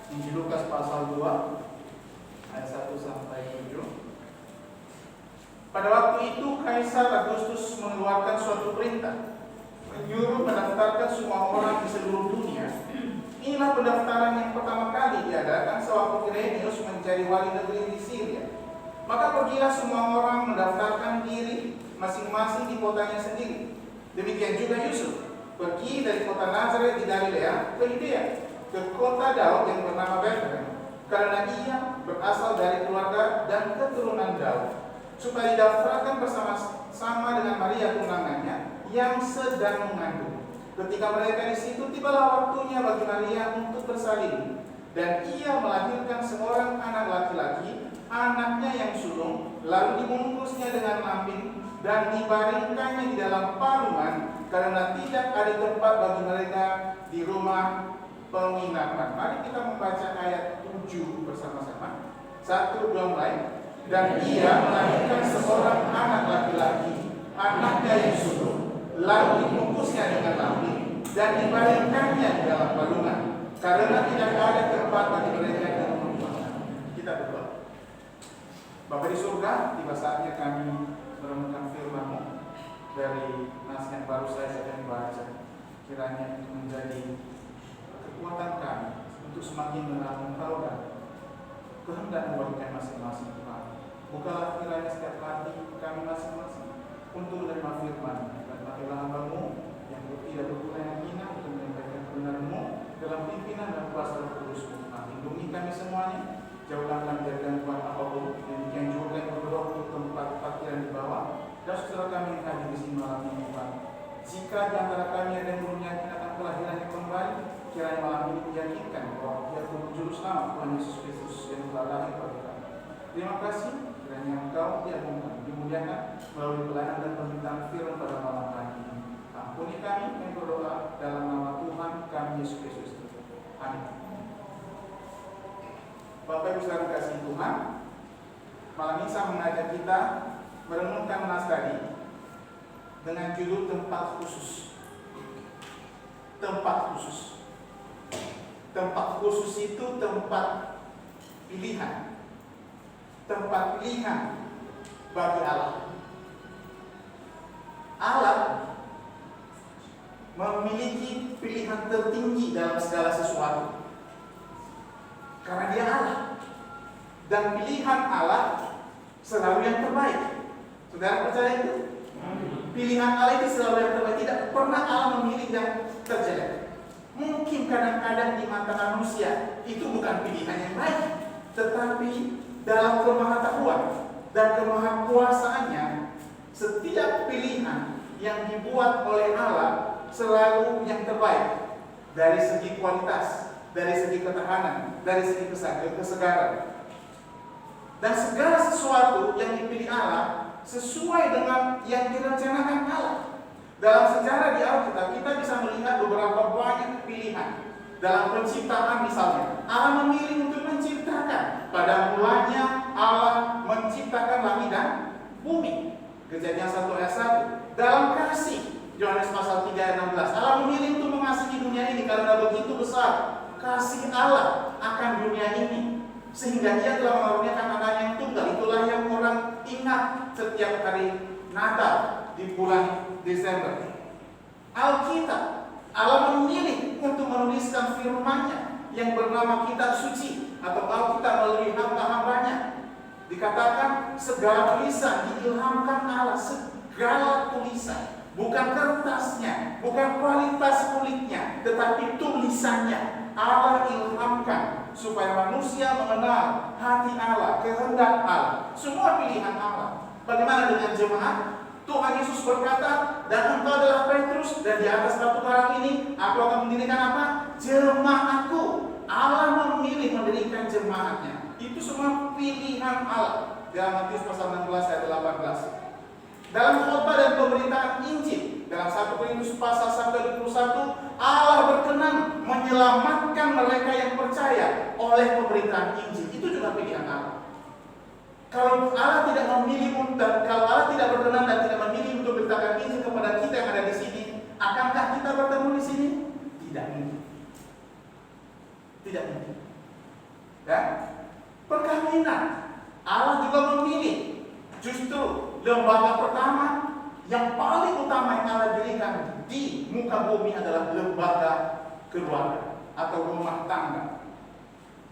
Injil Lukas pasal 2 ayat 1 sampai 7. Pada waktu itu Kaisar Agustus mengeluarkan suatu perintah menyuruh mendaftarkan semua orang di seluruh dunia. Inilah pendaftaran yang pertama kali diadakan sewaktu Quirinius menjadi wali negeri di Syria. Maka pergilah semua orang mendaftarkan diri masing-masing di kotanya sendiri. Demikian juga Yusuf pergi dari kota Nazaret di Galilea ke Yudea, ke kota Daud yang bernama Betlehem, karena ia berasal dari keluarga dan keturunan Daud, supaya didaftarkan bersama-sama dengan Maria tunangannya yang sedang mengandung. Ketika mereka di situ, tibalah waktunya bagi Maria untuk bersalin, dan ia melahirkan seorang anak laki-laki, anaknya yang sulung, lalu dibungkusnya dengan lampin dan dibaringkannya di dalam palungan, karena tidak ada tempat bagi mereka di rumah penginapan. Mari kita membaca ayat 7 bersama-sama. 1, 2, mulai. Dan ia melahirkan seorang anak laki-laki, anaknya yang sulung, lalu dibungkusnya dengan lampin dan dibaringkannya di dalam palungan, karena tidak ada tempat bagi mereka di rumah penginapan. Kita berdoa. Bapa di surga, tiba saatnya kami merenungkan firman-Mu dari nas yang baru saya sedang baca. Kiranya itu menjadi kekuatan kami untuk semakin mengenal Engkau dan kehendak buat kami masing-masing, Tuhan. Bukalah kiranya setiap hati kami masing-masing untuk menerima firman, dan pakailah hamba-Mu yang tidak berguna yang hina untuk menyampaikan kebenaran-Mu dalam pimpinan dan kuasa Roh Kudus-Mu. Lindungi kami semuanya, jauhlah kami dari gangguan apapun, dan juga yang berdoa untuk tempat parkiran di bawah, dan saudara kami yang hadir di sini malam ini, Tuhan. Jika di antara kami ada yang belum yakin akan kelahirannya kembali, kiranya malam ini meyakinkan bahwa Dia pun juru selamat Tuhan Yesus Kristus yang telah lahir bagi kami. Terima kasih, kiranya Engkau dimuliakan melalui pelayanan dan pemberitaan firman pada malam hari ini. Ampuni kami yang berdoa dalam nama Tuhan kami Yesus Kristus. Amin. Bapak Ibu saudara kasih Tuhan, malam ini saya mengajak kita merenungkan nas tadi dengan judul tempat khusus. Tempat khusus. Tempat khusus itu tempat pilihan. Tempat pilihan bagi Allah. Allah memiliki pilihan tertinggi dalam segala sesuatu. Karena Dia Allah. Dan pilihan Allah selalu yang terbaik. Saudara percaya itu? Pilihan Allah itu selalu yang terbaik. Tidak pernah Allah memilih yang terjelek. Mungkin kadang-kadang di mata manusia itu bukan pilihan yang baik, tetapi dalam kemahatauan dan kemahakuasaannya, setiap pilihan yang dibuat oleh Allah selalu yang terbaik dari segi kualitas, dari segi ketahanan, dari segi kesegaran. Dan segala sesuatu yang dipilih Allah sesuai dengan yang direncanakan Allah. Dalam sejarah di Alkitab kita bisa melihat beberapa banyak pilihan. Dalam penciptaan misalnya, Allah memilih untuk menciptakan. Pada mulanya Allah menciptakan langit dan bumi. Kejadian 1 ayat 1. Dalam kasih, Yohanes pasal 3 ayat 16, Allah memilih untuk mengasihi dunia ini karena begitu besar kasih Allah akan dunia ini, sehingga Dia telah mengaruniakan anaknya yang tunggal. Itulah yang orang ingat setiap hari Natal di bulan Desember. Alkitab, Allah memilih untuk menuliskan firman-Nya yang bernama kitab suci atau Alkitab melalui hamba-hambanya. Dikatakan segala tulisan diilhamkan Allah, segala tulisan, bukan kertasnya, bukan kualitas kulitnya, tetapi tulisannya Allah ilhamkan supaya manusia mengenal hati Allah, kehendak Allah, semua pilihan Allah. Bagaimana dengan jemaat? Tuhan Yesus berkata, dan engkau adalah Petrus, dan di atas batu karang ini aku akan mendirikan apa? Jemaatku. Allah memilih mendirikan jemaatnya. Itu semua pilihan Allah. Dalam Matius pasal 16 ayat 18. Dalam khotbah dan pemberitaan Injil, dalam 1 Korintus pasal 1 ayat 21, Allah berkenan menyelamatkan mereka yang percaya oleh pemberitaan Injil. Itu juga pilihan Allah. Kalau Allah tidak memilih kalau Allah tidak berkenan dan tidak memilih untuk beritakan Injil kepada kita yang ada di sini, akankah kita bertemu di sini? Tidak mungkin. Tidak mungkin. Ya, perkawinan. Allah juga memilih justru lembaga pertama yang paling utama yang Allah dirikan di muka bumi adalah lembaga keluarga atau rumah tangga.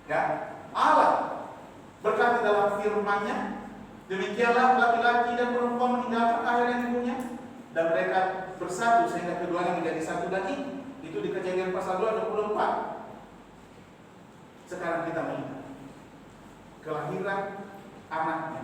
Ya, Allah berkata dalam firman-Nya, demikianlah laki-laki dan perempuan meninggalkan ayah dan ibunya dan mereka bersatu sehingga keduanya menjadi satu daging. Itu di Kejadian pasal 2 ayat 24. Sekarang kita melihat kelahiran anaknya.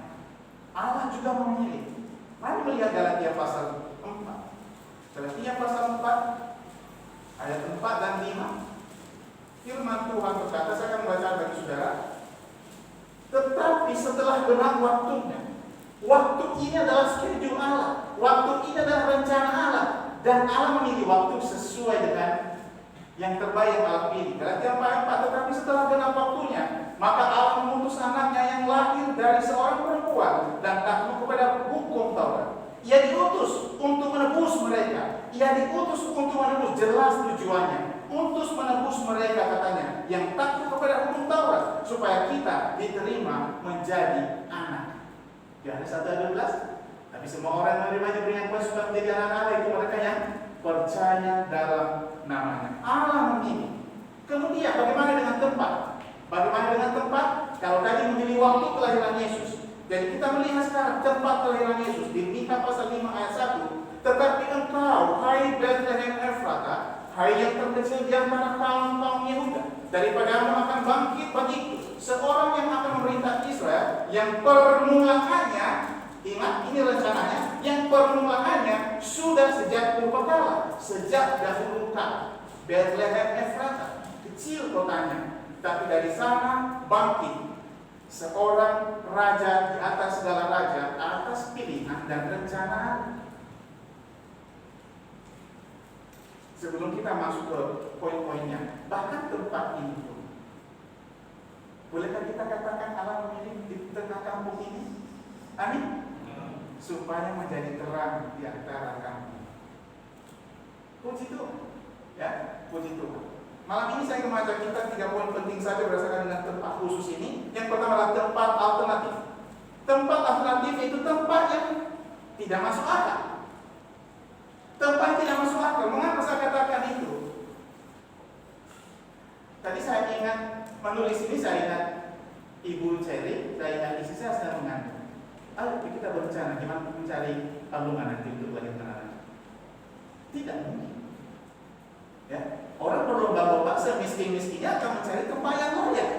Allah juga memilih. Mari melihat Galatia pasal 4. Galatia pasal 4 ayat 4 dan 5. Firman Tuhan berkata, saya akan baca bagi saudara. Tetapi setelah benar waktunya, waktu ini adalah schedule Allah, waktu ini adalah rencana Allah, dan Allah memilih waktu sesuai dengan yang terbaik yang Allah pilih. Galatia 4. Tetapi setelah benar waktunya, maka Allah mengutus anaknya yang lahir dari seorang perempuan dan takluk kepada hukum Taurat. Ia diutus untuk menebus mereka. Ia diutus untuk menebus, jelas tujuannya. Untuk menebus mereka, katanya, yang takluk kepada hukum Taurat, supaya kita diterima menjadi anak. Yohanes 1 ayat 12. Tapi semua orang yang menerima diberikan kuasa supaya menjadi anak Allah, itu mereka yang percaya dalam namanya. Allah memilih. Kemudian bagaimana dengan tempat? Bagaimana dengan tempat? Kalau tadi memilih waktu kelahiran Yesus, jadi kita melihat sekarang tempat kelahiran Yesus di Mika pasal 5 ayat 1. Tetapi engkau, hai Bethlehem Efrata, hai yang terkecil di antara kaum Yehuda, daripadamu akan bangkit bagiku seorang yang akan memerintah Israel, yang permulaannya, ingat ini rencananya, yang permulaannya sudah sejak purbakala, sejak dahulu kala. Bethlehem Efrata, kecil kotanya, tapi dari sana bangkit seorang raja di atas segala raja, atas pilihan dan rencana. Sebelum kita masuk ke poin-poinnya, bahkan tempat ini pun, bolehkah kita katakan Allah memilih di tengah kampung ini? Amin. Supaya menjadi terang di antara kampung. Puji Tuhan, ya, puji Tuhan. Malam ini saya mengajak kita 3 poin penting saja berdasarkan dengan tempat khusus ini. Yang pertama adalah tempat alternatif. Tempat alternatif itu tempat yang tidak masuk akal. Tempat yang tidak masuk akal. Mengapa saya katakan itu? Tadi saya ingat menulis ini, saya ingat Ibu Cherry, saya ingat istri saya sedang mengandung. Ayo kita berencana gimana mencari tabungan nanti untuk melahirkan anak. Tidak mungkin. Ya, orang berlomba-lomba semiskin-miskinnya akan mencari tempat yang layak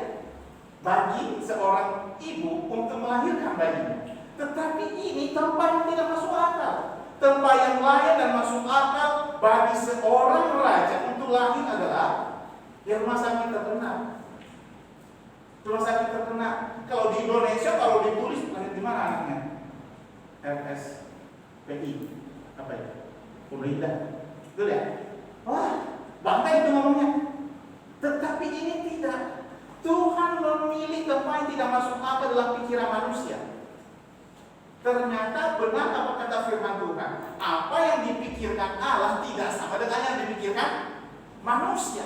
bagi seorang ibu untuk melahirkan bayinya. Tetapi ini tempat yang tidak masuk akal. Tempat yang layak dan masuk akal bagi seorang raja untuk lahir adalah di rumah sakit terkenal. Rumah sakit terkenal. Kalau di Indonesia, kalau ditulis lahir di mana anaknya? RSPI, apa ya? Pondok Indah. Betul ya? Wah, bangga itu ngomongnya. Tetapi ini tidak. Tuhan memilih tempat yang tidak masuk akal dalam pikiran manusia. Ternyata benar apa kata firman Tuhan. Apa yang dipikirkan Allah tidak sama dengan yang dipikirkan manusia.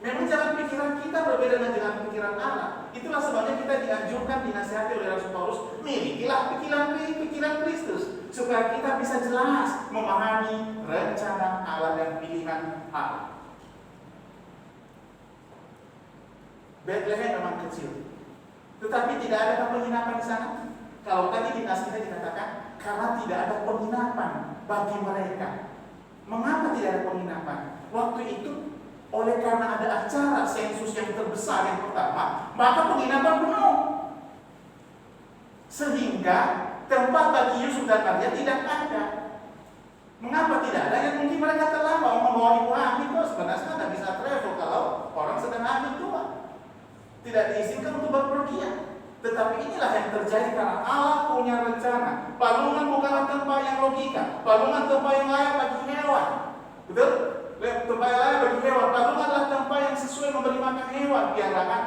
Memang jalan pikiran kita berbeda dengan pikiran Allah. Itulah sebabnya kita dianjurkan, dinasihati oleh Rasul Paulus, milikilah pikiran Kristus, supaya kita bisa jelas memahami rencana Allah dan pilihan Allah. Bethlehem memang kecil, tetapi tidak ada penginapan di sana. Kalau tadi di nas kita dikatakan karena tidak ada penginapan bagi mereka. Mengapa tidak ada penginapan? Waktu itu oleh karena ada acara sensus yang terbesar yang pertama, maka penginapan penuh. Sehingga tempat bagi Yusuf dan Maria tidak ada. Mengapa tidak ada? Yang mungkin mereka terlambat membawa ibu hamil. Sebenarnya tidak bisa travel kalau orang sedang hamil tua. Tidak diizinkan untuk berpergian. Tetapi inilah yang terjadi karena Allah punya rencana. Palungan bukanlah tempat yang logika. Palungan tempat yang layak bagi hewan. Betul? Tempat yang layak bagi hewan. Palungan adalah tempat yang sesuai memberi makan hewan, piaraan,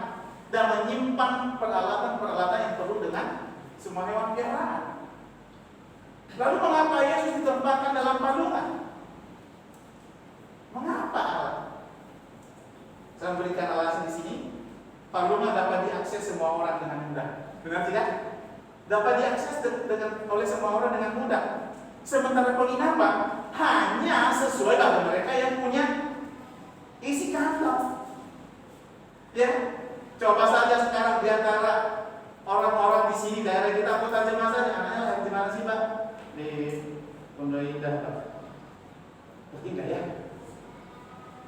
dan menyimpan peralatan-peralatan yang perlu dengan semua hewan piaraan. Lalu mengapa Yesus ditempatkan dalam palungan? Mengapa Allah? Saya memberikan alasan di sini. palungan dapat diakses semua orang dengan mudah. Benar tidak? Dapat diakses oleh semua orang dengan mudah. Sementara penginapan hanya sesuai bagi mereka yang punya isi kantong. Ya, coba saja sekarang di antara orang-orang di sini daerah kita, aku terjemah saja. Anaknya di mana sih, Pak? Di Pondok Indah, Pak. Pondok Indah ya?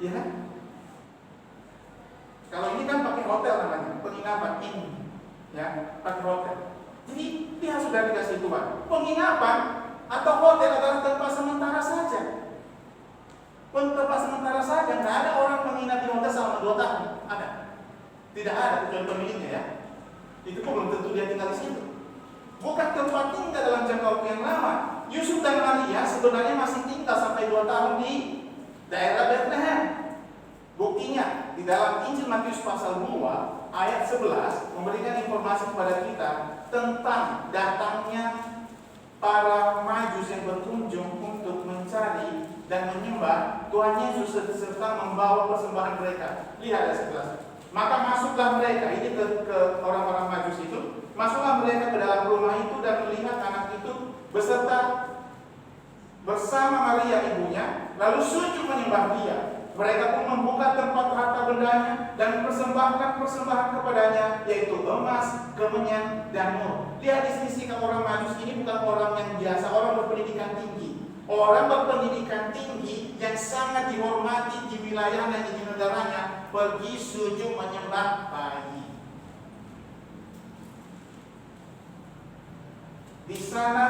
Iya kan? Kalau ini kan pakai hotel namanya, penginapan ini, ya, pakai hotel. Jadi dia sudah dikasih Tuhan. Penginapan atau hotel adalah tempat sementara saja. Tempat sementara saja, nggak ada orang menginap di hotel selama 2 tahun. Ada? Tidak ada, kecuali pemiliknya ya. Itu pun belum tentu dia tinggal di situ. Bukan tempat tinggal dalam jangka waktu yang lama. Yusuf dan Maria sebenarnya masih tinggal sampai 2 tahun di daerah Bethlehem. Buktinya di dalam Injil Matius pasal 2 ayat 11 memberikan informasi kepada kita tentang datangnya para Majus yang berkunjung untuk mencari dan menyembah Tuhan Yesus serta membawa persembahan mereka. Lihat ayat 11. Maka masuklah mereka, ini ke orang-orang Majus itu, masuklah mereka ke dalam rumah itu dan melihat anak itu bersama Maria ibunya, lalu sujud menyembah dia. Mereka pun membuka tempat harta bendanya dan mempersembahkan persembahan kepadanya, yaitu emas, kemenyan, dan mur. Lihat di sini sikap orang Majus ini bukan orang yang biasa, orang berpendidikan tinggi. Orang berpendidikan tinggi yang sangat dihormati di wilayahnya, di negaranya, pergi sujud menyembah bayi. Di sana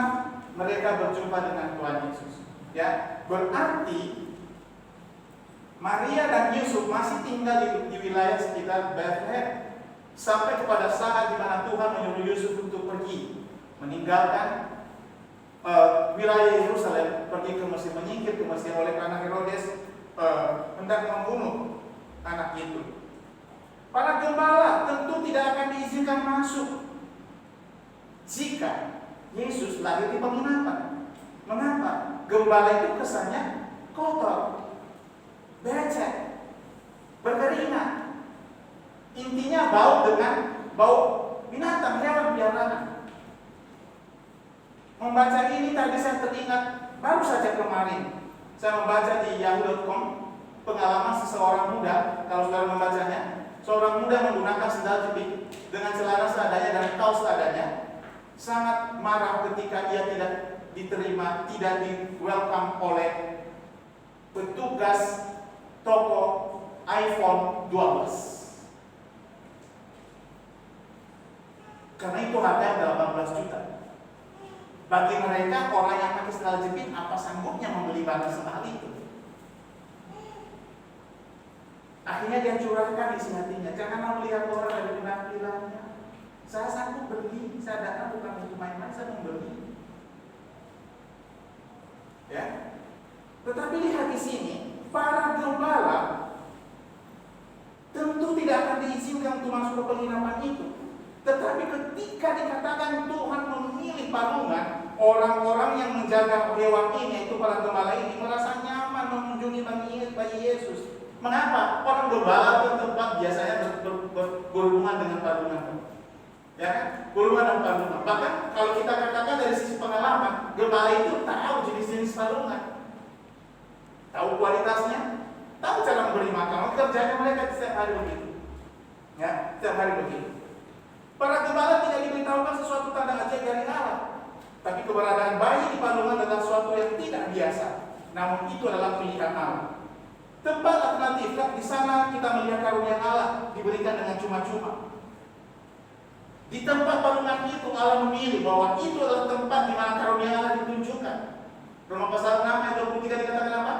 mereka berjumpa dengan Tuhan Yesus. Ya, berarti Maria dan Yusuf masih tinggal di wilayah sekitar Bethlehem sampai kepada saat di mana Tuhan menyuruh Yusuf untuk pergi meninggalkan wilayah Yerusalem, pergi ke Mesir, menyingkir ke Mesir oleh karena Herodes hendak membunuh anak itu. Para gembala tentu tidak akan diizinkan masuk jika Yesus lahir di penginapan. Mengapa? Gembala itu kesannya kotor, becek, berkeringat. Intinya bau dengan bau binatang, hewan piaraan. Membaca ini tadi saya teringat, baru saja kemarin saya membaca di yahoo.com pengalaman seseorang muda. Kalau saudara membacanya, seorang muda menggunakan sendal jepit dengan celana seadanya dan kaos seadanya, sangat marah ketika ia tidak diterima, tidak di welcome oleh petugas toko iPhone 12. Karena itu harganya 18 juta. Bagi mereka, orang yang pakai sendal jepit, apa sanggupnya membeli barang semahal itu? Akhirnya dia curahkan isi hatinya. Janganlah melihat orang dari penampilannya. Saya sanggup beli, saya datang bukan untuk main-main, saya membeli. Ya. Tetapi lihat di sini, para gembala tentu tidak akan diizinkan untuk masuk ke penginapan itu. Tetapi ketika dikatakan Tuhan memilih palungan, orang-orang yang menjaga hewan ini, yaitu para gembala ini, merasa nyaman mengunjungi bayi Yesus. Mengapa? Orang gembala itu tempat biasanya berhubungan dengan palungan. Ya kan? Berhubungan dengan palungan. Bahkan kalau kita katakan dari sisi pengalaman, gembala itu tahu jenis-jenis palungan, tahu kualitasnya, tahu cara memberi makan. Kerjanya mereka setiap hari begitu. Ya, setiap hari begitu. Para gembala tidak diberitahukan sesuatu tanda ajaib dari Allah, tapi keberadaan bayi di palungan adalah sesuatu yang tidak biasa. Namun itu adalah pilihan Allah. Tempat alternatif, di sana kita melihat karunia Allah diberikan dengan cuma-cuma. Di tempat palungan itu Allah memilih bahwa itu adalah tempat di mana karunia Allah ditunjukkan. Roma pasal 6 ayat 23 dikatakan apa?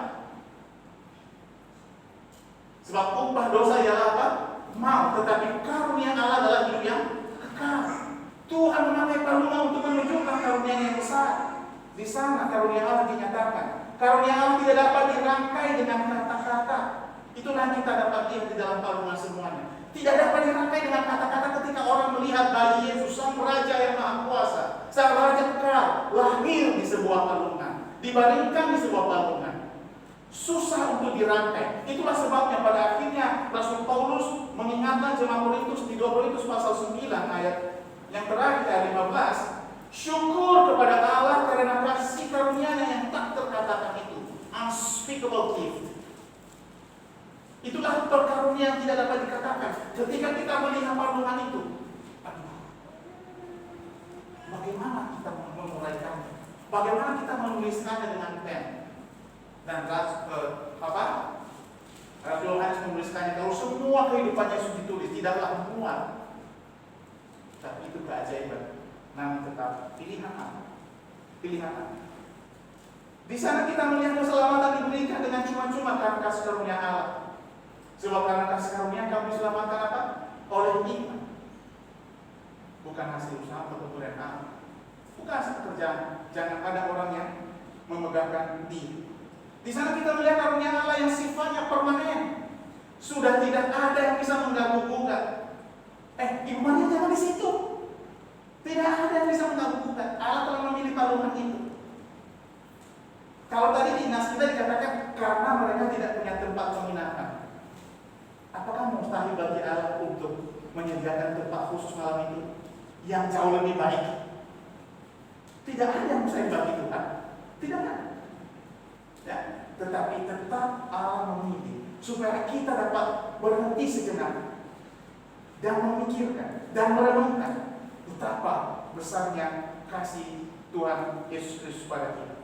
Sebab upah dosa ialah apa? Maut, tetapi karunia Allah adalah hidup yang kekal. Tuhan memakai palungan untuk menunjukkan karunia yang besar. Di sana karunia Allah dinyatakan. Karunia Allah tidak dapat dirangkai dengan kata-kata. Itulah yang kita dapat lihat di dalam palungan semuanya. Tidak dapat dirangkai dengan kata-kata ketika orang melihat bayi Yesus, Sang Raja yang Maha Kuasa, Sang Raja kekal, lahir di sebuah palungan, dibaringkan di sebuah palungan. Susah untuk dirangkai. Itulah sebabnya pada akhirnya Rasul Paulus mengingatkan jemaat Korintus di 2 Korintus pasal 9 ayat yang terakhir ayat 15, syukur kepada Allah karena kasih karunia-Nya yang tak terkatakan itu, unspeakable gift. Itulah perkarunia yang tidak dapat dikatakan. Ketika kita melihat palungan itu, bagaimana kita menguraikannya? Bagaimana kita menuliskannya dengan pen? Dan Rasul Yohanes menuliskannya, kalau semua kehidupan Yesus ditulis, tidaklah muat. Tapi itu keajaiban. Namun tetap pilihan Allah. Pilihan Allah. Di sana kita melihat keselamatan diberikan dengan cuma-cuma karena kasih karunia Allah. Sebab karena kasih karunia kami diselamatkan apa? Oleh iman. Bukan hasil usaha atau pemberian Allah. Bukan hasil pekerjaan. Jangan ada orang yang memegahkan diri. Di sana kita melihat karunia Allah yang sifatnya permanen. Sudah tidak ada yang bisa mengganggu-gugat. Imannya jangan di situ. Tidak ada yang bisa mengganggu-gugat. Allah telah memilih palungan itu. Kalau tadi di nas kita dikatakan karena mereka tidak punya tempat penginapan. Apakah mustahil bagi Allah untuk menyediakan tempat khusus malam itu yang jauh lebih baik? Tidak ada yang mustahil bagi Tuhan. Tidak ada. Ya, tetapi tetap Allah memilih supaya kita dapat berhenti sejenak dan memikirkan dan merenungkan betapa besarnya kasih Tuhan Yesus Kristus pada kita.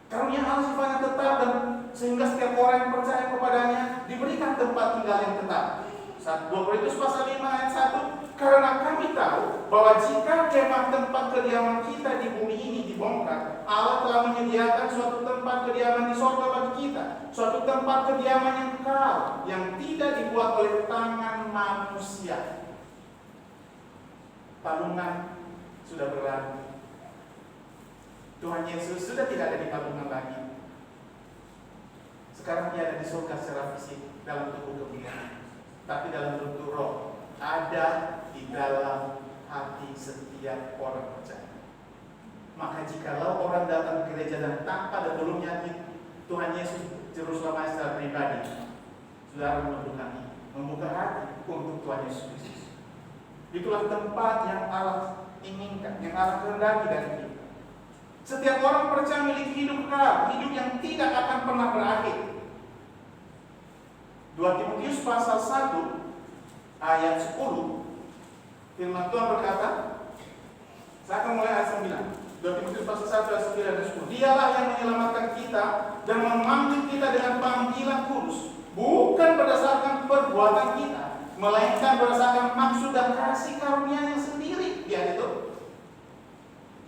Karunia Allah sifatnya tetap dan sehingga setiap orang yang percaya kepadanya diberikan tempat tinggal yang tetap. 2 Korintus pasal 5 ayat 1, karena kami tahu bahwa jika kemah tempat kediaman kita di bumi ini dibongkar, Allah telah menyediakan suatu tempat kediaman di surga bagi kita, suatu tempat kediaman yang kekal yang tidak dibuat oleh tangan manusia. Palungan sudah berlalu. Tuhan Yesus sudah tidak ada di palungan lagi. Sekarang Dia ada di surga secara fisik dalam tubuh kemuliaan, tapi dalam bentuk roh ada di dalam hati setiap orang percaya. Maka jikalau orang datang ke gereja dan tanpa ada belumnya Tuhan Yesus Yerusalem secara pribadi, saudara membuka hati untuk Tuhan Yesus Kristus. Itulah tempat yang Allah inginkan, yang Allah kehendaki dari kita. Setiap orang percaya memiliki hidup kekal, hidup yang tidak akan pernah berakhir. 2 Timotius pasal 1 ayat 10, firman Tuhan berkata, saya akan mulai ayat 9. 2 Timotius pasal 1 ayat 9 dan 10. Dialah yang menyelamatkan kita dan memanggil kita dengan panggilan kudus, bukan berdasarkan perbuatan kita, melainkan berdasarkan maksud dan kasih karunia-Nya sendiri. Lihat itu,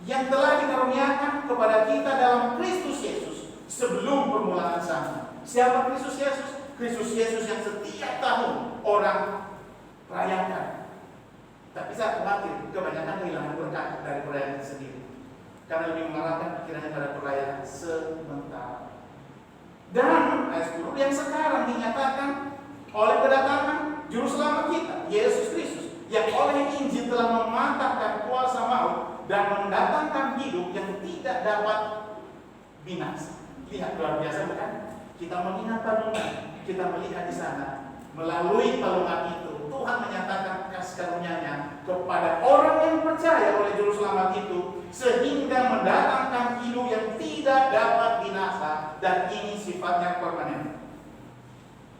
yang telah dikaruniakan kepada kita dalam Kristus Yesus sebelum permulaan zaman. Siapa Kristus Yesus? Kristus Yesus yang setiap tahun orang rayakan. Tapi saya khawatir kebanyakan kehilangan berkat dari perayaan itu sendiri, karena lebih mengarahkan pikirannya pada perayaan sementara. Dan ayat 10, yang sekarang dinyatakan oleh kedatangan Juru Selamat kita, Yesus Kristus, yang oleh Injil telah mematahkan kuasa maut dan mendatangkan hidup yang tidak dapat binasa. Lihat, luar biasa bukan? Kita mengingat palungan, kita melihat di sana, melalui palungan itu Tuhan menyatakan kasih karunia-Nya kepada orang yang percaya oleh Juru Selamat itu, sehingga mendatangkan hidup yang tidak dapat binasa, dan ini sifatnya permanen.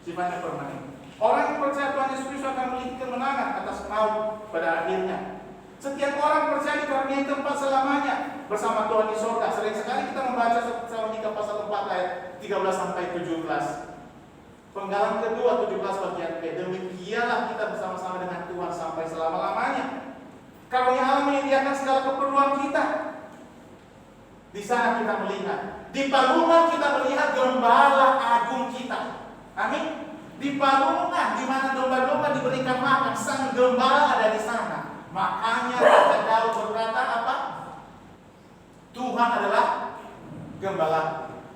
Sifatnya permanen. Orang yang percaya Tuhan Yesus Kristus akan memiliki kemenangan atas maut pada akhirnya. Setiap orang percaya dikaruniai tempat selamanya bersama Tuhan di surga. Sering sekali kita membaca Tesalonika pasal 4 ayat 13 sampai 17. Penggalan kedua 17 bagian B. Demikianlah kita bersama-sama dengan Tuhan sampai selama-lamanya. Karunia Allah menyediakan segala keperluan kita. Di sana kita melihat, di palungan kita melihat gembala agung kita. Amin. Di palungan di mana domba-domba diberikan makan, sang gembala ada di sana. Makanya Raja Daud berkata apa? Tuhan adalah gembala,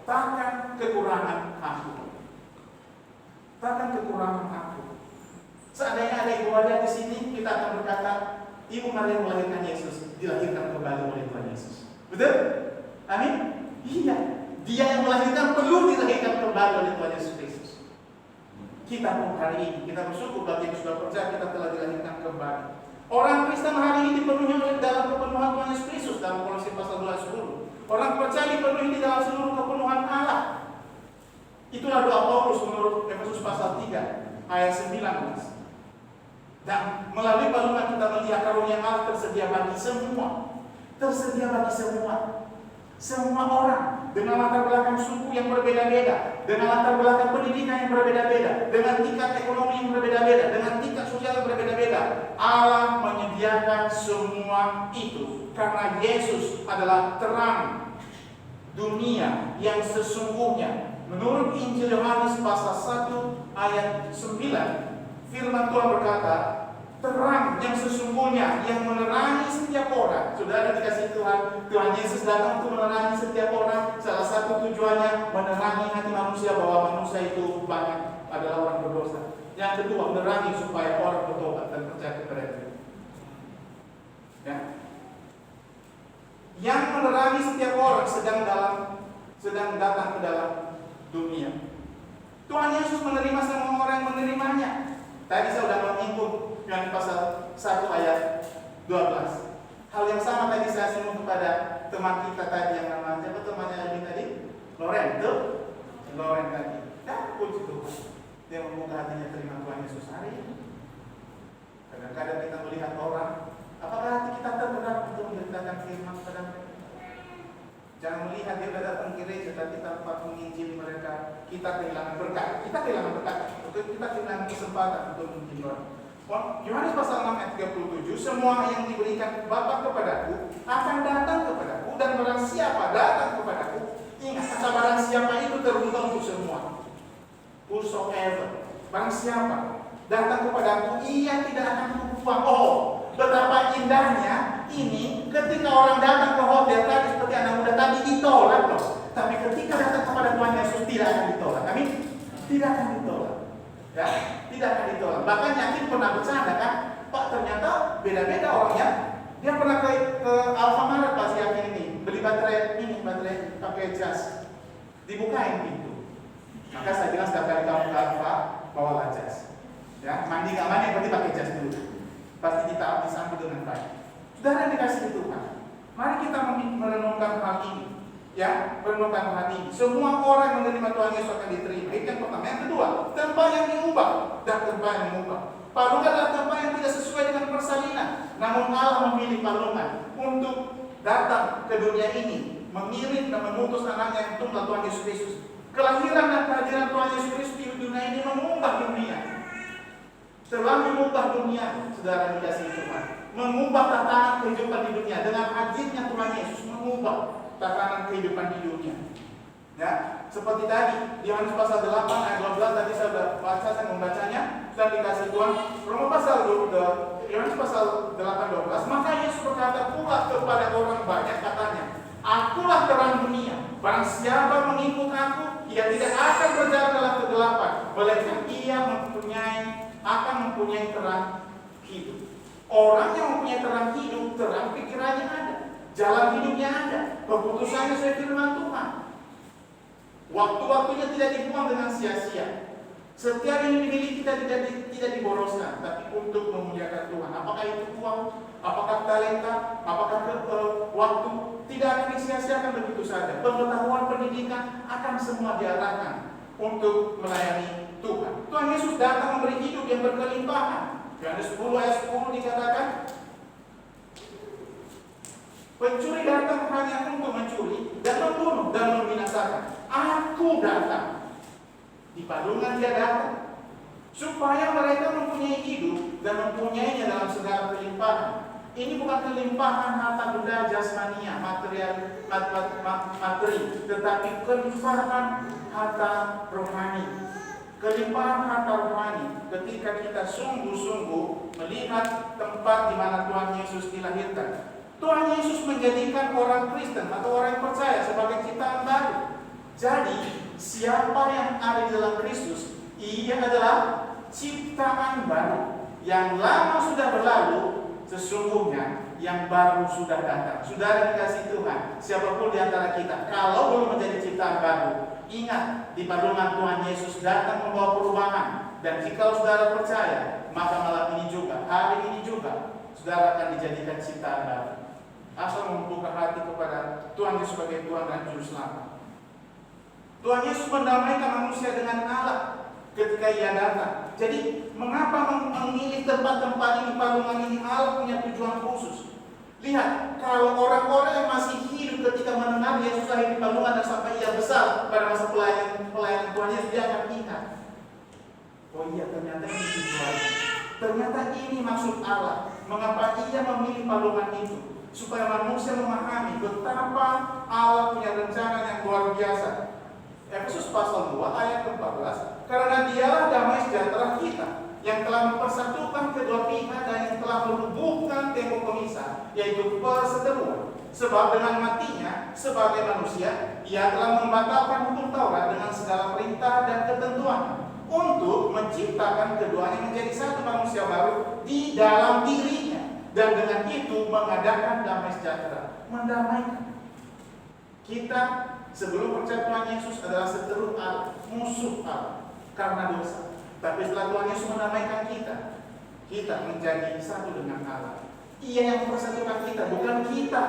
takkan kekurangan aku. Takkan kekurangan aku. Seandainya ada Ibu Maria di sini, kita akan berkata, Ibu Maria melahirkan Yesus, dilahirkan kembali oleh Tuhan Yesus. Betul? Amin? Iya. Dia yang melahirkan perlu dilahirkan kembali oleh Tuhan Yesus Kristus. Kita pun hari ini, kita bersyukur bagi yang sudah percaya kita telah dilahirkan pribadi. Orang Kristen hari ini dipenuhi oleh dalam kepenuhan Tuhan Yesus Kristus dalam Kolose pasal 2:10. Orang percaya dipenuhi di dalam seluruh kepenuhan Allah. Itulah doa Paulus menurut Efesus pasal 3 ayat 19. Dan melalui balungan kita melihat karunia Allah tersedia bagi semua. Tersedia bagi semua. Semua orang dengan latar belakang suku yang berbeda-beda, dengan latar belakang pendidikan yang berbeda-beda, dengan tingkat ekonomi yang berbeda-beda, dengan tingkat sosial yang berbeda-beda. Allah menyediakan semua itu karena Yesus adalah terang dunia yang sesungguhnya. Menurut Injil Yohanes pasal 1 ayat 9, firman Tuhan berkata, terang yang sesungguhnya yang menerangi setiap orang. Saudara dikasih Tuhan, Tuhan Yesus datang untuk menerangi setiap orang. Salah satu tujuannya menerangi hati manusia bahwa manusia itu banyak adalah orang berdosa. Yang kedua, menerangi supaya orang bertobat dan percaya kepada Dia. Ya. Yang menerangi setiap orang sedang datang ke dalam dunia. Tuhan Yesus menerima semua orang yang menerimanya. Tadi saya sudah menyinggung Yohanes pasal 1 ayat 12. Hal yang sama tadi saya singgung kepada teman kita tadi yang namanya apa temannya Elmi tadi? Loren tadi. Ya, puji Tuhan. Dia membuka hatinya terima Tuhan Yesus hari ini. Kadang-kadang kita melihat orang, apakah hati kita tergerak untuk menceritakan firman kepada mereka? Jangan melihat dia datang ke gereja tapi tanpa menginjili mereka, kita kehilangan berkat. Kita kehilangan berkat. Kita kehilangan kesempatan untuk menginjili orang. Yohanes pasal 6 ayat 37, semua yang diberikan Bapa kepadaku akan datang kepadaku, dan barang siapa datang kepadaku, ingat kata barang siapa itu terbuka untuk semua. Whosoever, barang siapa datang kepadaku, ia tidak akan kubuang. Oh, betapa indahnya ini ketika orang datang ke hotel tadi seperti anak muda tadi ditolak loh. Tapi ketika datang kepada Tuhan Yesus tidak akan ditolak. Amin? Tidak akan ditolak. Ya, tidak akan ditolak. Bahkan yakin pernah bercanda kan, Pak ternyata beda-beda orangnya. Dia pernah ke Alfamart pas yakin ini beli baterai pakai jas, dibukain pintu. Maka saya bilang setiap kali kamu ke Alfa bawalah jas. Ya, mandi nggak mandi berarti pakai jas dulu. Pasti kita disambut dengan baik. Saudara yang dikasihi Tuhan, mari kita merenungkan hal ini. Ya, merenungkan hal ini. Semua orang yang menerima Tuhan Yesus akan diterima. Itu yang pertama. Yang kedua, tempat yang diubah dan tempat yang mengubah. Palungan adalah tempat yang tidak sesuai dengan persalinan. Namun Allah memilih palungan untuk datang ke dunia ini, mengirim dan mengutus anaknya yang tunggal Tuhan Yesus Kristus. Kelahiran dan kehadiran Tuhan Yesus Kristus di dunia ini mengubah dunia. Telah mengubah dunia, saudara dikasihi Tuhan. Mengubah tatanan kehidupan di dunia. Dengan hadirnya Tuhan Yesus mengubah tatanan kehidupan di dunia. Ya, seperti tadi di Yohanes pasal 8 ayat 12 tadi saya baca, saya membacanya dan dikasih Tuhan. Roma pasal 2, Yohanes pasal 8:12, maka Yesus berkata pula kepada orang banyak katanya, akulah terang dunia. Barang siapa mengikut aku, ia tidak akan berjalan dalam kegelapan, melainkan ia akan mempunyai terang hidup. Orang yang mempunyai terang hidup, terang pikirannya ada, jalan hidupnya ada, keputusannya sesuai firman Tuhan. Waktu-waktunya tidak dibuang dengan sia-sia. Setiap yang dimiliki kita tidak diboroskan, tapi untuk memuliakan Tuhan. Apakah itu uang, apakah talenta, apakah waktu, tidak akan disia-siakan begitu saja. Pengetahuan, pendidikan akan semua diarahkan untuk melayani Tuhan. Tuhan Yesus datang memberi hidup yang berkelimpahan. Yohanes 10 ayat 10 dikatakan, pencuri datang hanya untuk mencuri dan membunuh dan membinasakan. Aku datang. Di palungan dia datang supaya mereka mempunyai hidup dan mempunyainya dalam segala kelimpahan. Ini bukan kelimpahan harta benda jasmania, materi, tetapi kelimpahan harta rohani. Kelimpahan harta rohani ketika kita sungguh-sungguh melihat tempat di mana Tuhan Yesus dilahirkan. Tuhan Yesus menjadikan orang Kristen atau orang yang percaya sebagai ciptaan baru. Jadi, siapa yang ada di dalam Kristus, ia adalah ciptaan baru. Yang lama sudah berlalu, sesungguhnya yang baru sudah datang. Saudara dikasihi Tuhan, siapapun di antara kita, kalau belum menjadi ciptaan baru, ingat, di palungan Tuhan Yesus datang membawa perubahan. Dan jika saudara percaya, maka malam ini juga, hari ini juga, saudara akan dijadikan ciptaan baru. Asal membuka hati kepada Tuhan Yesus sebagai Tuhan dan Juru Selamat. Tuhan Yesus mendamaikan manusia dengan Allah ketika Ia datang. Jadi mengapa memilih tempat-tempat ini, palungan ini? Allah punya tujuan khusus. Lihat, kalau orang-orang yang masih hidup ketika mendengar Yesus lahir di palungan dan sampai Ia besar pada masa pelayanan Tuhan Yesus, dia akan ingat, oh iya, ternyata ini tujuannya. Ternyata ini maksud Allah. Mengapa Ia memilih palungan itu? Supaya manusia memahami betapa Allah punya rencana yang luar biasa. Efesus pasal 2 ayat 14, karena Dialah damai sejahtera kita, yang telah mempersatukan kedua pihak dan yang telah merubuhkan tembok pemisah, yaitu perseteruan. Sebab dengan matinya sebagai manusia, Ia telah membatalkan hukum Taurat dengan segala perintah dan ketentuan, untuk menciptakan keduanya menjadi satu manusia baru di dalam dirinya, dan dengan itu mengadakan damai sejahtera. Mendamaikan. Kita sebelum percaya Tuhan Yesus adalah seteru Allah, musuh Allah karena dosa. Tapi setelah Tuhan Yesus mendamaikan kita, kita menjadi satu dengan Allah. Ia yang mempersatukan kita, bukan kita.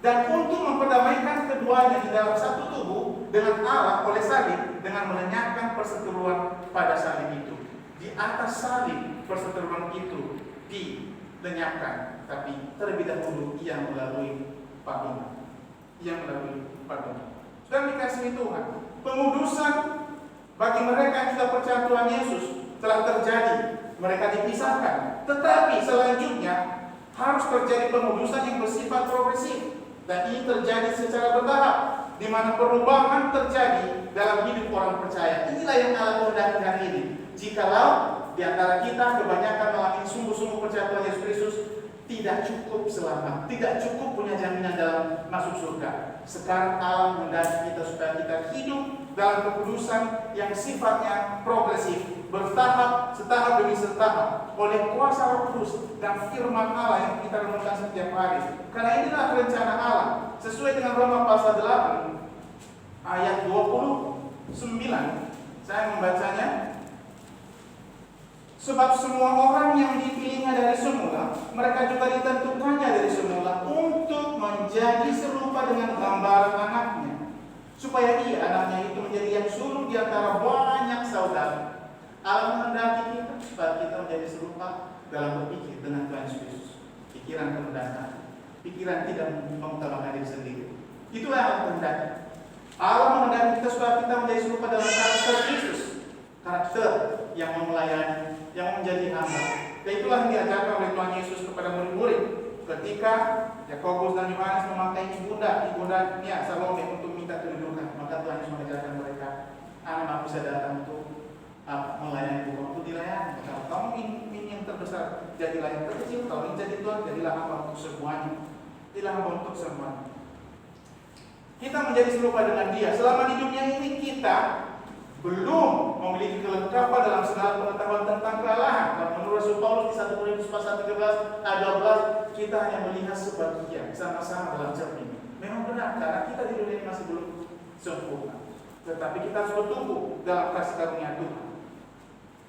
Dan untuk memperdamaikan keduanya di dalam satu tubuh dengan Allah oleh salib, dengan melenyapkan perseteruan pada salib itu. Di atas salib perseteruan itu dilenyapkan, tapi terlebih dahulu Ia melalui palungan. Ia melalui palungan. Dan dikasihi Tuhan, pengudusan bagi mereka yang sudah percaya Tuhan Yesus telah terjadi. Mereka dipisahkan. Tetapi selanjutnya harus terjadi pengudusan yang bersifat progresif. Dan ini terjadi secara bertahap, di mana perubahan terjadi dalam hidup orang percaya. Inilah yang Allah kehendaki hari ini. Jikalau di antara kita kebanyakan mengalami sungguh-sungguh percaya Tuhan Yesus Kristus, tidak cukup selamat, tidak cukup punya jaminan dalam masuk surga. Sekarang Allah menghendaki kita supaya kita hidup dalam kekudusan yang sifatnya progresif, bertahap, setahap demi setahap, oleh kuasa Roh Kudus dan firman Allah yang kita renungkan setiap hari. Karena inilah rencana Allah, sesuai dengan Roma pasal 8 ayat 29. Saya membacanya. Sebab semua orang yang dipilihnya dari semula, mereka juga ditentukannya dari semula untuk menjadi serupa dengan gambaran anaknya, supaya Ia, anaknya itu, menjadi yang sulung di antara banyak saudara. Allah menghendaki kita supaya kita menjadi serupa dalam berpikir dengan Tuhan Yesus. Pikiran kerendahan, pikiran tidak mengutamakan diri sendiri. Itulah yang Allah menghendaki. Allah menghendaki kita supaya kita menjadi serupa dalam karakter Kristus, karakter yang melayani, yang menjadi hamba. Dan itulah yang diajarkan oleh Tuhan Yesus kepada murid-murid ketika Yakobus dan Yohanes memakai ibundanya Salome untuk minta kedudukan. Maka Tuhan Yesus mengajarkan mereka, anak manusia datang untuk melayani, bukan untuk dilayani. Kalau kamu ingin yang terbesar, jadilah yang terkecil. Kalau ingin jadi Tuhan, jadilah hamba untuk semuanya. Jadilah hamba untuk semuanya. Kita menjadi serupa dengan Dia. Selama di dunia ini kita belum memiliki kelengkapan dalam segala pengetahuan tentang kealahan. Kalau menurut Rasul Paulus di 1 Korintus pasal 13 ayat 12, kita hanya melihat sebagian, sama-sama dalam cermin. Memang benar, karena kita di dunia ini masih belum sempurna. Tetapi kita harus bertumbuh dalam kasih karunia Tuhan.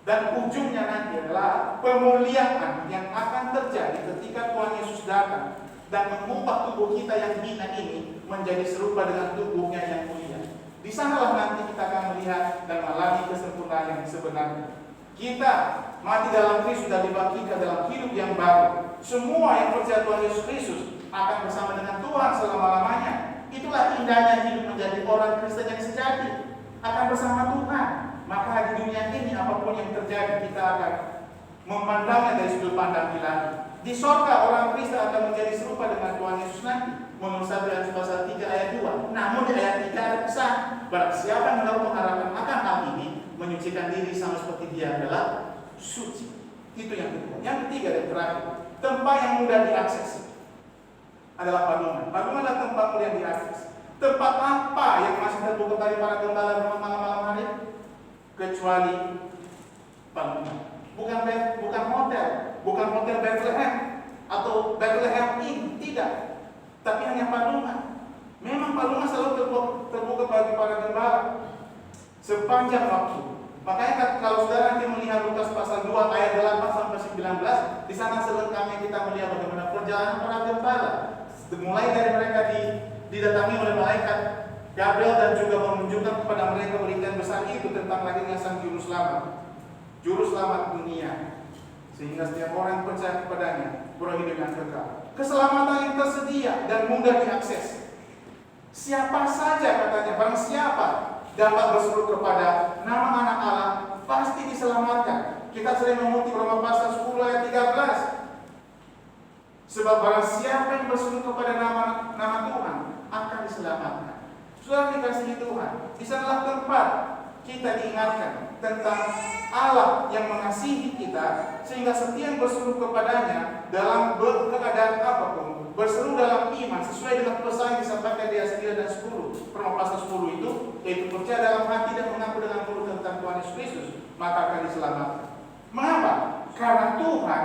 Dan ujungnya nanti adalah pemuliaan yang akan terjadi ketika Tuhan Yesus datang dan mengubah tubuh kita yang hina ini menjadi serupa dengan tubuhnya yang mulia. Di sanalah nanti kita akan melihat dan mengalami kesempurnaan yang sebenarnya. Kita mati dalam Kristus dan dibangkitkan dalam hidup yang baru. Semua yang percaya Tuhan Yesus Kristus akan bersama dengan Tuhan selama-lamanya. Itulah indahnya hidup menjadi orang Kristen yang sejati, akan bersama Tuhan. Maka di dunia ini apapun yang terjadi, kita akan memandangnya dari sudut pandang ilahi. Di sorga orang Kristen akan menjadi serupa dengan Tuhan Yesus nanti. Menurut 1 Yohanes pasal 3 ayat 2. Namun di ayat 3 ada pesan, barang siapa yang menaruh pengharapan akan hal ini, menyucikan diri sama seperti Dia adalah suci. Itu yang kedua. Yang ketiga dan terakhir, tempat yang mudah diakses adalah palungan. Palungan adalah tempat mudah diakses. Tempat apa yang masih terbuka bagi para gembala malam-malam hari? Kecuali palungan. Bukan hotel Bethlehem atau Bethlehem Inn, tidak. Tapi hanya palungan. Memang palungan selalu terbuka bagi para gembala sepanjang waktu. Makanya kalau saudara nanti melihat Lukas pasal 2 ayat 8 sampai 19, di sana selengkapnya kita melihat bagaimana perjalanan para gembala. Mulai dari mereka didatangi oleh malaikat Gabriel dan juga menunjukkan kepada mereka berita yang besar itu tentang lahirnya sang juru selamat dunia, sehingga setiap orang yang percaya kepadanya beroleh dengan kekal. Keselamatan yang tersedia dan mudah diakses. Siapa saja katanya, barang siapa dapat berseru kepada nama anak Allah pasti diselamatkan. Kita sering mengutip Roma pasal 10 ayat 13. Sebab barang siapa yang berseru kepada nama Tuhan akan diselamatkan. Saudara dikasihi Tuhan, di sanalah tempat kita diingatkan tentang Allah yang mengasihi kita, sehingga setiap yang berseru kepadanya dalam keadaan apapun, berseru dalam iman sesuai dengan pesan yang disampaikan di ayat 9 dan 10. Roma pasal 10 itu, yaitu percaya dalam hati dan mengaku dengan mulut tentang Tuhan Yesus Kristus, maka akan diselamatkan. Mengapa? Karena Tuhan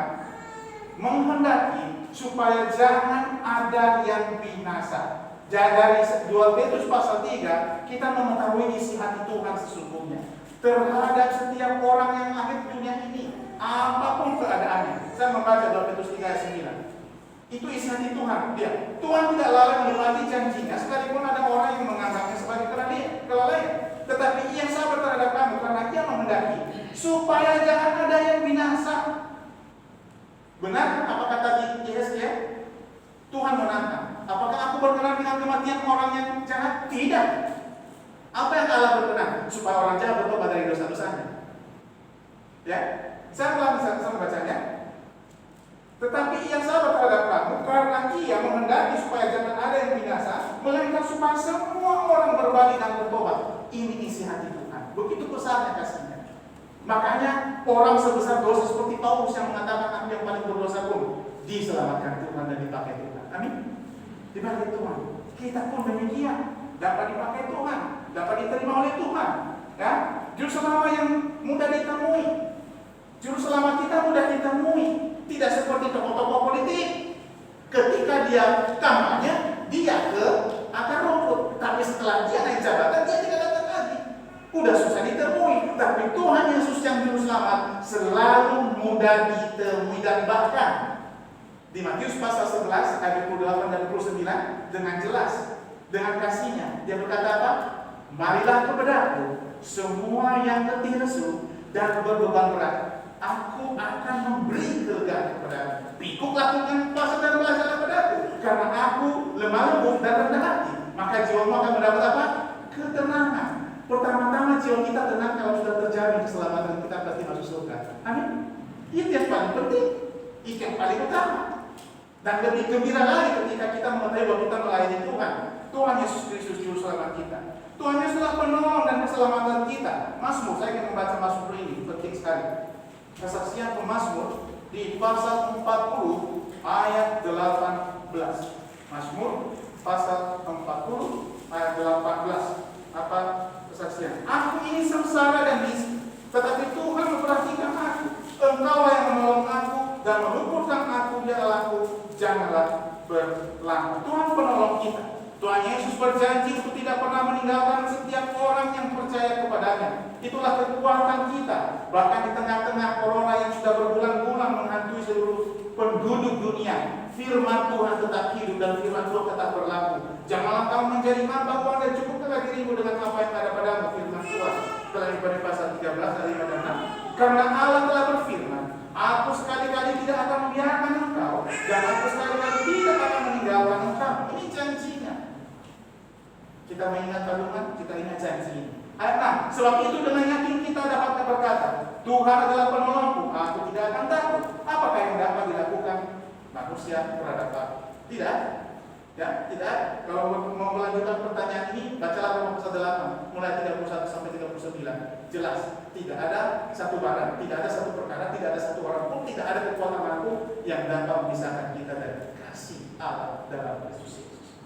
menghendaki supaya jangan ada yang binasa. Dari 2 Petrus pasal 3 kita mengetahui isi hati Tuhan sesungguhnya terhadap setiap orang yang lahir di dunia ini, apapun keadaannya. Saya membaca 2 Petrus 3 ayat 9. Itu isi hati Tuhan. Tuhan tidak lalai menepati janjinya, sekalipun ada orang yang menganggapnya sebagai kelalaian. Tetapi Ia sabar terhadap kamu karena Ia menghendaki supaya jangan ada yang binasa. Benar apa kata Yesaya? Tuhan menantang. Apakah aku berkenan dengan kematian orang yang jahat? Tidak. Apa yang Allah berkenan? Supaya orang jahat bertobat dari dosa-dosanya. Ya, saya ulangi sama bacanya. Tetapi Ia sabar terhadap kamu karena Ia menghendaki supaya jangan ada yang binasa, melainkan supaya semua orang berbalik dan bertobat. Ini isi hati Tuhan. Begitu besarnya kasihnya. Makanya orang sebesar dosa seperti Paulus yang mengatakan aku yang paling berdosa pun diselamatkan Tuhan dan dipakai Tuhan. Amin. Dipakai Tuhan. Kita pun demikian, dapat dipakai Tuhan, dapat diterima oleh Tuhan. Ya, juru selamat yang mudah ditemui. Juru selamat kita mudah ditemui. Tidak seperti tokoh-tokoh politik. Ketika dia kampanye, dia ke akar rumput. Tapi setelah dia naik jabatan, dia tidak datang lagi. Udah susah ditemui. Tapi Tuhan Yesus yang juru selamat selalu mudah ditemui, dan bahkan di Matius pasal 11 ayat 28 dan 29 dengan jelas, dengan kasihnya dia berkata apa? Marilah kepadaku semua yang letih lesu dan berbeban berat, aku akan memberi kelegaan kepadamu. Pikuklah dengan puasa dan belajarlah padaku, karena aku lemah lembut dan rendah hati, maka jiwamu akan mendapat apa? Ketenangan. Pertama-tama jiwa kita tenang kalau sudah terjamin keselamatan kita pasti masuk surga. Amin. Itu yang paling penting, itu yang paling utama. Dan lebih gembira lagi ketika kita mengetahui bahwa kita melayani Tuhan. Tuhan Yesus Kristus juru selamat kita. Tuhan Yesus adalah penolong dan keselamatan kita. Mazmur, saya ingin membaca Mazmur ini, penting sekali. Kesaksian pemazmur di pasal 40 ayat 18. Mazmur pasal 40 ayat 18. Apa kesaksian? Aku ini sengsara dan miskin, tetapi Tuhan memperhatikan aku. Engkau yang menolong aku dan meluputkan aku, ya Allahku, janganlah berlaku. Tuhan penolong kita. Tuhan Yesus berjanji untuk tidak pernah meninggalkan setiap orang yang percaya kepadanya. Itulah kekuatan kita. Bahkan di tengah-tengah corona yang sudah berbulan-bulan menghantui seluruh penduduk dunia, firman Tuhan tetap hidup dan firman Tuhan tetap berlaku. Janganlah kamu menjadi hamba Tuhan dan cukupkanlah dirimu dengan apa yang ada padamu, firman Tuhan. Telah pada pasal 13 ayat 5 dan 6. Karena Allah telah berfirman, aku sekali-kali tidak akan membiarkan engkau, dan aku sekali-kali tidak akan meninggalkan engkau. Ini janjinya. Kita mengingat kandungan, kita ingat janji ini. Ayat 6. Sebab itu dengan yakin kita dapat berkata, Tuhan adalah penolongku, aku tidak akan takut. Apakah yang dapat dilakukan manusia terhadap aku? Tidak. Ya, tidak. Kalau mau melanjutkan pertanyaan ini, bacalah Roma pasal 8 mulai 31 sampai 39. Jelas, tidak ada satu barang, tidak ada satu perkara, tidak ada satu orang pun, tidak ada kekuatan manapun yang dapat memisahkan kita dari kasih Allah dalam Kristus Yesus.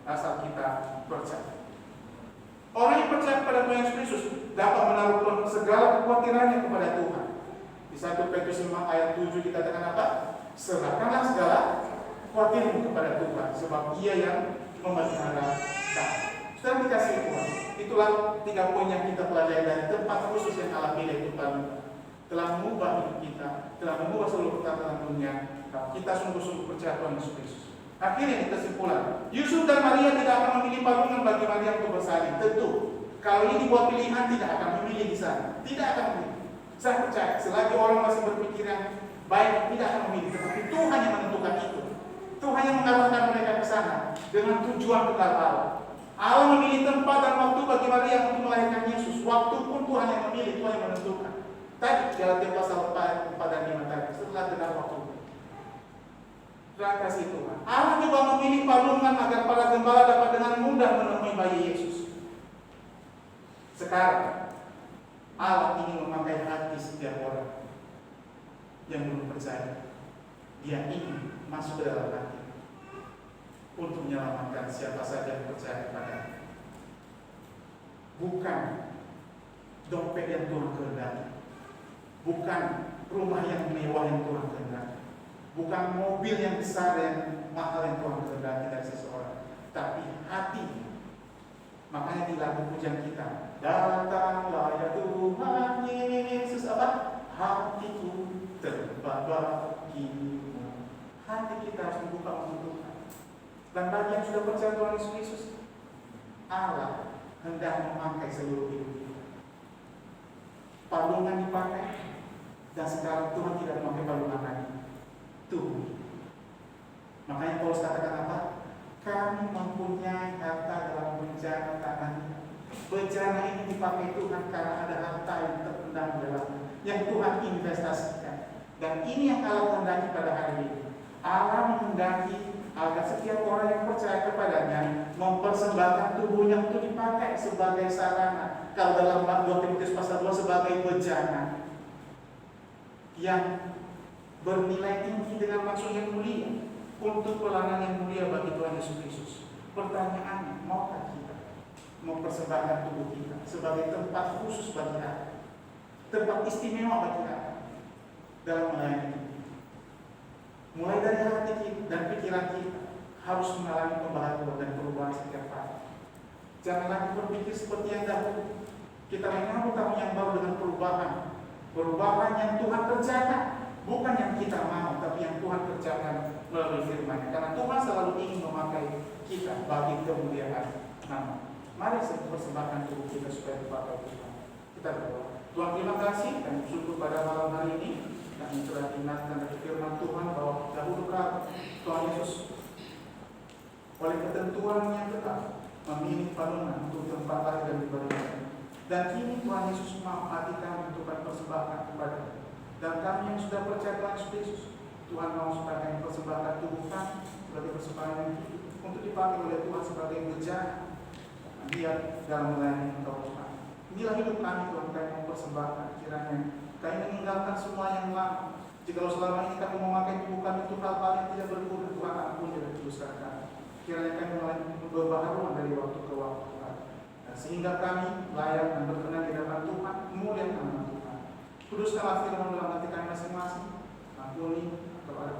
Asal kita percaya. Orang yang percaya kepada Tuhan Yesus Kristus dapat menaruh segala kekhawatirannya kepada Tuhan. Di 1 Petrus 5 ayat 7 dikatakan apa? Serahkanlah segala khawatirmu kepada Tuhan, sebab Ia yang memelihara kamu. Dan dikasih Tuhan. Itulah 3 poin yang kita pelajari dari tempat khusus yang Allah pilih itu telah mengubah hidup kita, telah mengubah seluruh tatanan dunia. Kita sungguh-sungguh percaya Tuhan Yesus Kristus. Akhirnya kesimpulan, Yusuf dan Maria tidak akan memilih palungan bagi Maria untuk bersalin. Tentu, kalau ini dibuat pilihan tidak akan memilih di sana, tidak akan memilih. Saya percaya, selagi orang masih berpikir yang baik, tidak akan memilih. Tetapi Tuhan yang menentukan itu. Tuhan yang mengarahkan mereka ke sana dengan tujuan kekal Allah. Allah memilih tempat dan waktu bagi Maria untuk melahirkan Yesus. Waktu pun Tuhan yang memilih, Tuhan yang menentukan. Tadi Galatia pasal 4 dan 5 tadi, setelah dengar waktu. Terima kasih Tuhan. Allah juga memilih palungan agar para gembala dapat dengan mudah menemui bayi Yesus. Sekarang Allah ingin memakai hati setiap orang yang belum percaya. Dia ingin masuk ke dalam hati untuk menyelamatkan siapa saja yang percaya kepada-Nya. Bukan dompet yang Tuhan kehendaki, bukan rumah yang mewah yang Tuhan kehendaki, bukan mobil yang besar yang mahal yang Tuhan kehendaki dari seseorang, tapi hati. Makanya di lagu pujian kita, datanglah ya Tuhan Yesus, apa? Hatiku terbagimu. Hati kita harus dibuka untuk Tuhan. Dan bagi yang sudah percaya Tuhan Yesus Kristus, Allah hendak memakai seluruh hidup kita. Palungan dipakai, dan sekarang Tuhan tidak memakai palungan lagi. Tuhan. Makanya Paulus katakan apa? Kami mempunyai harta dalam bejana tanah. Bejana ini dipakai Tuhan karena ada harta yang terpendam dalamnya, yang Tuhan investasikan. Dan ini yang Allah kehendaki pada hari ini. Allah menghendaki agar setiap orang yang percaya kepadanya mempersembahkan tubuhnya untuk dipakai sebagai sarana. Kalau dalam 2 Timotius pasal 2 sebagai bejana yang bernilai tinggi dengan maksud yang mulia untuk pelayanan yang mulia bagi Tuhan Yesus Kristus. Pertanyaannya, maukah kita mempersembahkan tubuh kita sebagai tempat khusus bagi Allah, tempat istimewa bagi Allah dalam melayani kita? Mulai dari hati kita dan pikiran kita harus mengalami pembaharuan dan perubahan setiap hari. Jangan lagi berpikir seperti yang dahulu. Kita menyambut tahun yang baru dengan perubahan yang Tuhan kerjakan, bukan yang kita mau, tapi yang Tuhan kerjakan melalui firman-Nya. Karena Tuhan selalu ingin memakai kita bagi kemuliaan nama. Mari kita persembahkan tubuh kita supaya dipakai Tuhan. Kita berdoa. Tuhan, terima kasih dan bersyukur pada malam hari ini kami telah diingatkan dari firman Tuhan bahwa dahulu kala Tuhan Yesus oleh ketentuan yang tetap memilih palungan untuk tempat lahir dan diberikan. Dan kini Tuhan Yesus mau hati kami untuk persembahkan kepada-Nya. Dan kami yang sudah percaya Tuhan Yesus, Tuhan mau supaya kami persembahkan tubuh kami sebagai persembahan yang hidup untuk dipakai oleh Tuhan sebagai bejana biar dalam melayani Engkau Tuhan. Inilah hidup kami Tuhan, kami mau persembahkan. Kiranya kami meninggalkan semua yang lama. Jika selama ini kami memakai tubuh kami untuk hal-hal yang tidak berguna, Tuhan ampuni dan kuduskan kami. Kiranya kami mulai berbaharuan dari waktu ke waktu Tuhan, sehingga kami layak dan berkenan di hadapan Tuhan, memuliakan nama Tuhan. Kuduskanlah firman dalam hati kami masing-masing. Ampuni kepada